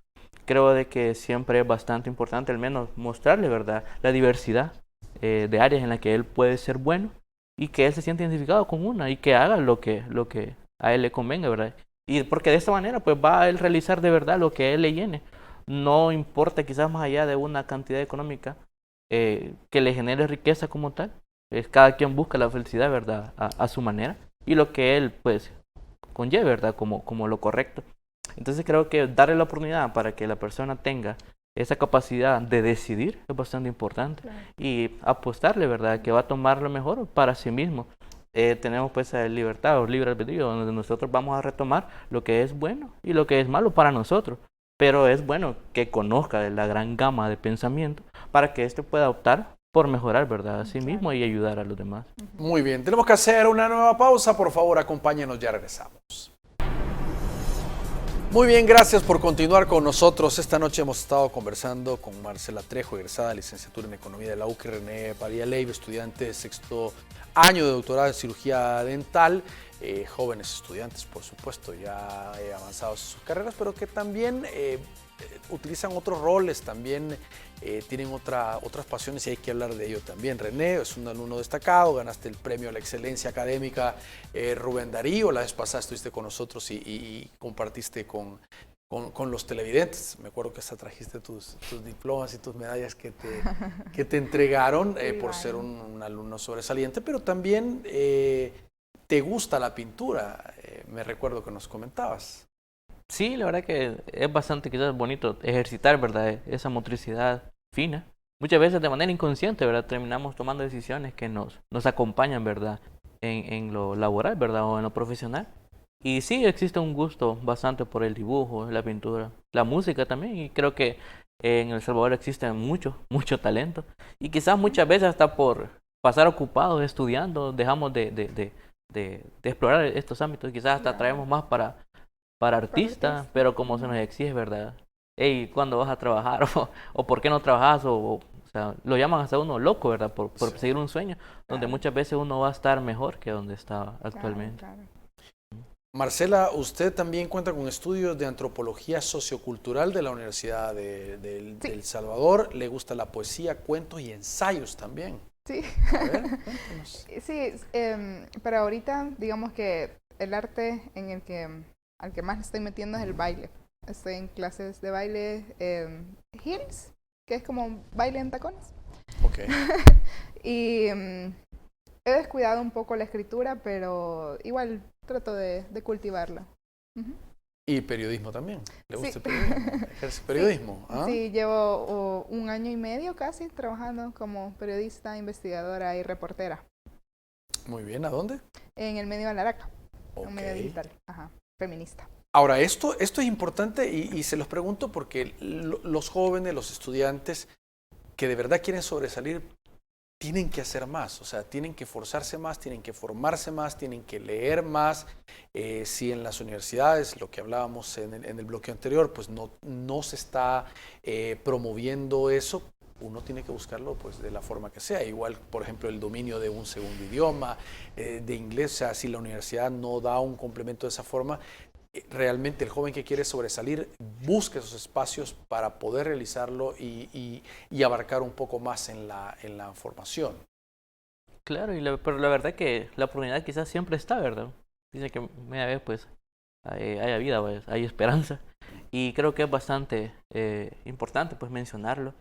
Creo de que siempre es bastante importante al menos mostrarle, ¿verdad?, la diversidad de áreas en las que él puede ser bueno y que él se siente identificado con una y que haga lo que a él le convenga, ¿verdad? Y porque de esta manera pues va a él realizar de verdad lo que a él le llene. No importa quizás más allá de una cantidad económica que le genere riqueza como tal. Cada quien busca la felicidad, ¿verdad?, a su manera y lo que él pues conlleve, ¿verdad?, como lo correcto. Entonces creo que darle la oportunidad para que la persona tenga esa capacidad de decidir es bastante importante. Claro. Y apostarle, ¿verdad?, que va a tomar lo mejor para sí mismo. Tenemos pues libertad o libre albedrío, donde nosotros vamos a retomar lo que es bueno y lo que es malo para nosotros. Pero es bueno que conozca de la gran gama de pensamiento para que éste pueda optar por mejorar, ¿verdad?, a sí mismo y ayudar a los demás. Muy bien, tenemos que hacer una nueva pausa. Por favor, acompáñenos, ya regresamos. Muy bien, gracias por continuar con nosotros. Esta noche hemos estado conversando con Marcela Trejo, egresada de licenciatura en Economía de la UCR, René Padilla Leiva, estudiante de sexto año de doctorado en cirugía dental, jóvenes estudiantes, por supuesto, ya avanzados en sus carreras, pero que también utilizan otros roles, también tienen otras pasiones y hay que hablar de ello también. René es un alumno destacado, ganaste el premio a la excelencia académica Rubén Darío, la vez pasada estuviste con nosotros y compartiste con con los televidentes. Me acuerdo que hasta trajiste tus diplomas y tus medallas que te entregaron por ser un alumno sobresaliente, pero también te gusta la pintura, me recuerdo que nos comentabas. Sí, la verdad que es bastante quizás bonito ejercitar, ¿verdad? Esa motricidad fina. Muchas veces de manera inconsciente, ¿verdad? Terminamos tomando decisiones que nos acompañan, ¿verdad? En lo laboral, ¿verdad? O en lo profesional. Y sí, existe un gusto bastante por el dibujo, la pintura, la música también. Y creo que en El Salvador existe mucho talento. Y quizás muchas veces hasta por pasar ocupados estudiando, dejamos de explorar estos ámbitos. Quizás hasta traemos más para artistas, pero como se nos exige, ¿verdad? Hey, ¿cuándo vas a trabajar? O ¿por qué no trabajas? O sea, lo llaman hasta uno loco, ¿verdad? Por Sí. seguir un sueño, donde muchas veces uno va a estar mejor que donde está actualmente. Claro. Marcela, usted también cuenta con estudios de antropología sociocultural de la Universidad Sí. El Salvador. Le gusta la poesía, cuentos y ensayos también. Sí. A ver, cuéntanos. Sí, pero ahorita digamos que el arte al que más le estoy metiendo es el baile. Estoy en clases de baile heels, que es como baile en tacones. Ok. Y he descuidado un poco la escritura, pero igual trato de cultivarla. Ujú. Y periodismo también. ¿Le gusta Sí. el periodismo? ¿Ejerce periodismo? ¿Ah? Sí, llevo 1 año y medio casi trabajando como periodista, investigadora y reportera Muy bien, ¿a dónde? en el medio Alaraca, Ok. un medio digital, feminista. Ahora, esto es importante y se los pregunto porque los jóvenes, los estudiantes que de verdad quieren sobresalir, tienen que hacer más, o sea, tienen que forzarse más, tienen que formarse más, tienen que leer más. Si en las universidades, lo que hablábamos en el bloque anterior, pues no se está promoviendo eso, uno tiene que buscarlo pues de la forma que sea. Igual, por ejemplo, el dominio de un segundo idioma, de inglés, o sea, si la universidad no da un complemento de esa forma, realmente el joven que quiere sobresalir busca esos espacios para poder realizarlo y abarcar un poco más en la formación. Claro, pero la verdad que la oportunidad quizás siempre está, ¿verdad? Dice que media vez pues hay vida, pues, hay esperanza. Y creo que es bastante importante pues mencionarlo.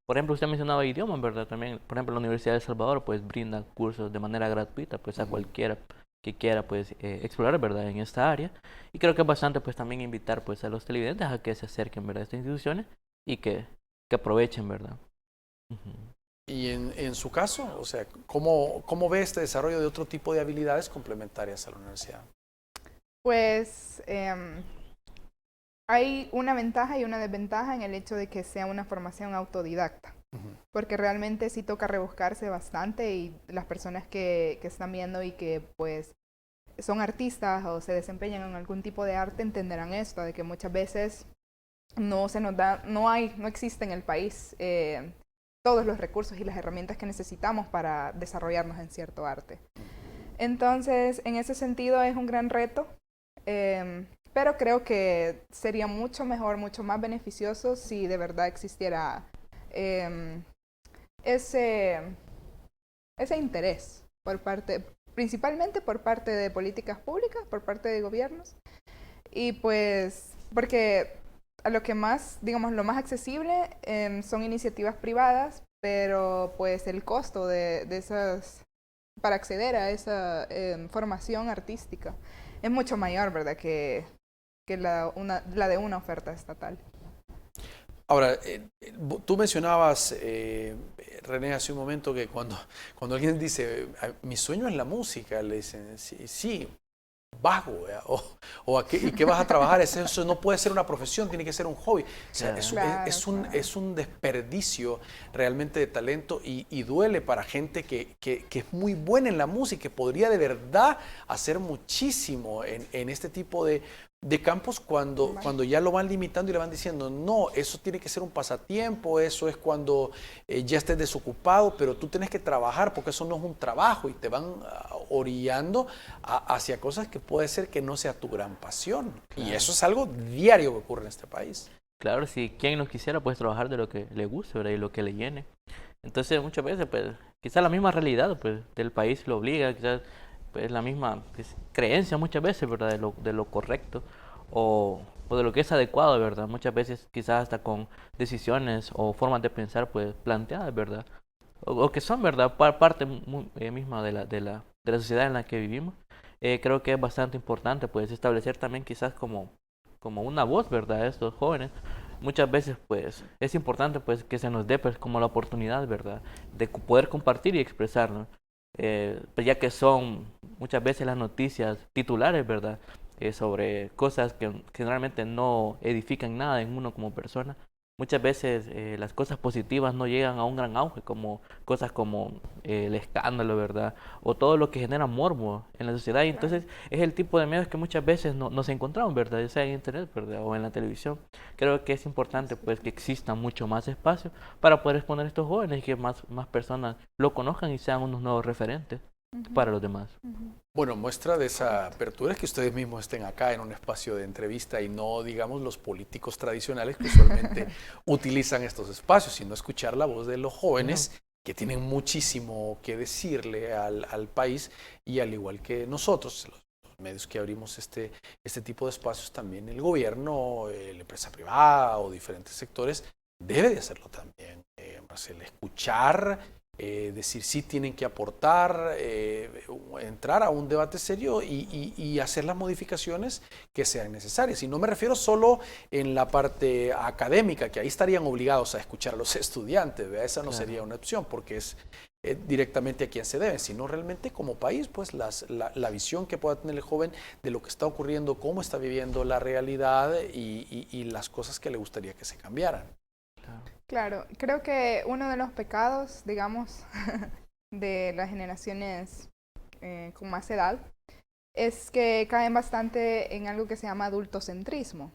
Por ejemplo, usted mencionaba idiomas, ¿verdad? También, por ejemplo, la Universidad de El Salvador pues brinda cursos de manera gratuita pues a cualquiera que quiera pues explorar, ¿verdad? En esta área. Y creo que es bastante pues también invitar pues a los televidentes a que se acerquen, ¿verdad? A estas instituciones y que aprovechen, ¿verdad? Ujú. Y en su caso, o sea, ¿cómo ve este desarrollo de otro tipo de habilidades complementarias a la universidad? Pues hay una ventaja y una desventaja en el hecho de que sea una formación autodidacta, porque realmente sí toca rebuscarse bastante y las personas que están viendo y que pues son artistas o se desempeñan en algún tipo de arte entenderán esto, de que muchas veces no se nos da, no existe en el país todos los recursos y las herramientas que necesitamos para desarrollarnos en cierto arte. Entonces, en ese sentido es un gran reto, pero creo que sería mucho mejor, mucho más beneficioso si de verdad existiera ese interés principalmente por parte de políticas públicas, por parte de gobiernos, y pues porque a lo que más, digamos, lo más accesible son iniciativas privadas, pero pues el costo de esas, para acceder a esa formación artística es mucho mayor, ¿verdad?, que la de una oferta estatal. Ahora, tú mencionabas, René, hace un momento que cuando alguien dice, mi sueño es la música, le dicen, sí, vago, ¿y qué vas a trabajar? Eso no puede ser una profesión, tiene que ser un hobby. O sea, es un desperdicio realmente de talento y duele para gente que es muy buena en la música, que podría de verdad hacer muchísimo en este tipo de campos cuando ya lo van limitando y le van diciendo, no, eso tiene que ser un pasatiempo, eso es cuando ya estés desocupado, pero tú tienes que trabajar porque eso no es un trabajo y te van orillando hacia cosas que puede ser que no sea tu gran pasión. Claro. Y eso es algo diario que ocurre en este país. Claro, si quien no quisiera pues trabajar de lo que le guste, ¿verdad? Y lo que le llene. Entonces muchas veces pues quizás la misma realidad pues del país lo obliga, quizás pues la misma pues, creencia muchas veces, ¿verdad? De lo correcto o o de lo que es adecuado, ¿verdad? Muchas veces quizás hasta con decisiones o formas de pensar pues planteadas, ¿verdad? O que son, ¿verdad? Parte misma de la sociedad en la que vivimos. Creo que es bastante importante pues establecer también quizás como una voz, ¿verdad? A estos jóvenes. Muchas veces pues es importante pues que se nos dé pues como la oportunidad, ¿verdad? De poder compartir y expresarnos. Pues ya que son muchas veces las noticias titulares, ¿verdad? Sobre cosas que generalmente no edifican nada en uno como persona. Muchas veces las cosas positivas no llegan a un gran auge, como cosas como el escándalo, ¿verdad? O todo lo que genera morbo en la sociedad. Y entonces es el tipo de medios que muchas veces no, nos encontramos, ¿verdad? Ya sea en internet, ¿verdad? O en la televisión. Creo que es importante pues que exista mucho más espacio para poder exponer a estos jóvenes y que más personas lo conozcan y sean unos nuevos referentes para los demás. Bueno, muestra de esa apertura es que ustedes mismos estén acá en un espacio de entrevista y no, digamos, los políticos tradicionales que usualmente utilizan estos espacios, sino escuchar la voz de los jóvenes que tienen muchísimo que decirle al país y al igual que nosotros, los medios que abrimos este tipo de espacios, también el gobierno, la empresa privada o diferentes sectores debe de hacerlo también, Marcela, escuchar, decir sí tienen que aportar, entrar a un debate serio y hacer las modificaciones que sean necesarias. Y no me refiero solo en la parte académica, que ahí estarían obligados a escuchar a los estudiantes, ¿verdad? Esa no sería una opción porque es directamente a quien se debe, sino realmente como país, pues la visión que pueda tener el joven de lo que está ocurriendo, cómo está viviendo la realidad y las cosas que le gustaría que se cambiaran. Claro, creo que uno de los pecados, digamos, de las generaciones con más edad es que caen bastante en algo que se llama adultocentrismo,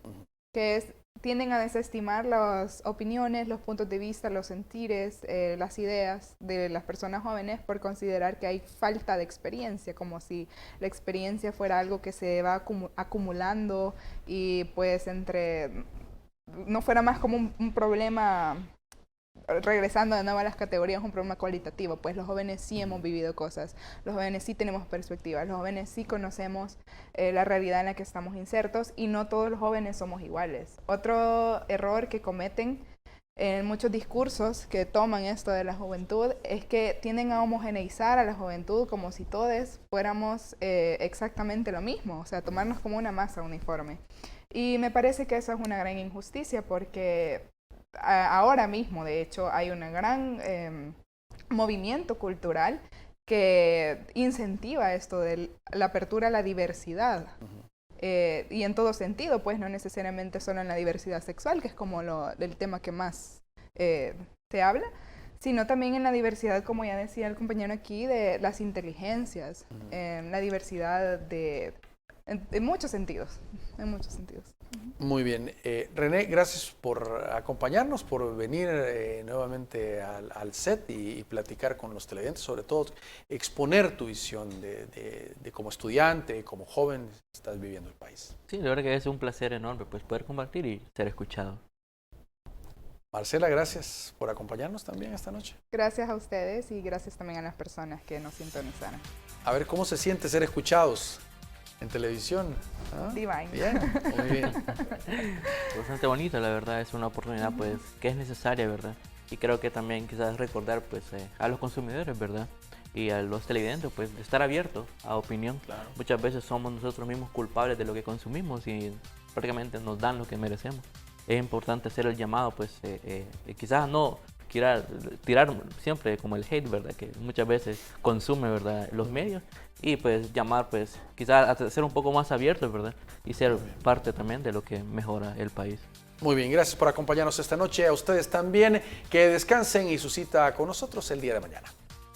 que tienden a desestimar las opiniones, los puntos de vista, los sentires, las ideas de las personas jóvenes por considerar que hay falta de experiencia, como si la experiencia fuera algo que se va acumulando y pues no fuera más como un problema, regresando de nuevo a las categorías, un problema cualitativo, pues los jóvenes sí hemos vivido cosas, los jóvenes sí tenemos perspectivas, los jóvenes sí conocemos la realidad en la que estamos insertos y no todos los jóvenes somos iguales. Otro error que cometen en muchos discursos que toman esto de la juventud es que tienden a homogeneizar a la juventud como si todos fuéramos exactamente lo mismo, o sea, tomarnos como una masa uniforme. Y me parece que eso es una gran injusticia porque ahora mismo, de hecho, hay un gran movimiento cultural que incentiva esto de la apertura a la diversidad. Y en todo sentido, pues no necesariamente solo en la diversidad sexual, que es como el tema que más se habla, sino también en la diversidad, como ya decía el compañero aquí, de las inteligencias, la diversidad en muchos sentidos, en muchos sentidos. Muy bien. René, gracias por acompañarnos, por venir nuevamente al set y platicar con los televidentes, sobre todo exponer tu visión de como estudiante, como joven, estás viviendo el país. Sí, la verdad que es un placer enorme pues poder compartir y ser escuchado. Marcela, gracias por acompañarnos también esta noche. Gracias a ustedes y gracias también a las personas que nos sintonizaron. A ver, ¿cómo se siente ser escuchados en televisión? ¿Ah? Divine. Bien, muy bien. Bastante bonito, la verdad, es una oportunidad pues que es necesaria, ¿verdad? Y creo que también quizás recordar pues a los consumidores, ¿verdad? Y a los televidentes pues de estar abiertos a opinión. Claro. Muchas veces somos nosotros mismos culpables de lo que consumimos y prácticamente nos dan lo que merecemos. Es importante hacer el llamado pues quizás no tirar siempre como el hate, ¿verdad? Que muchas veces consume, ¿verdad? Los medios y pues llamar pues quizás a ser un poco más abiertos, ¿verdad? Y ser parte también de lo que mejora el país. Muy bien, gracias por acompañarnos esta noche. A ustedes también, que descansen y su cita con nosotros el día de mañana.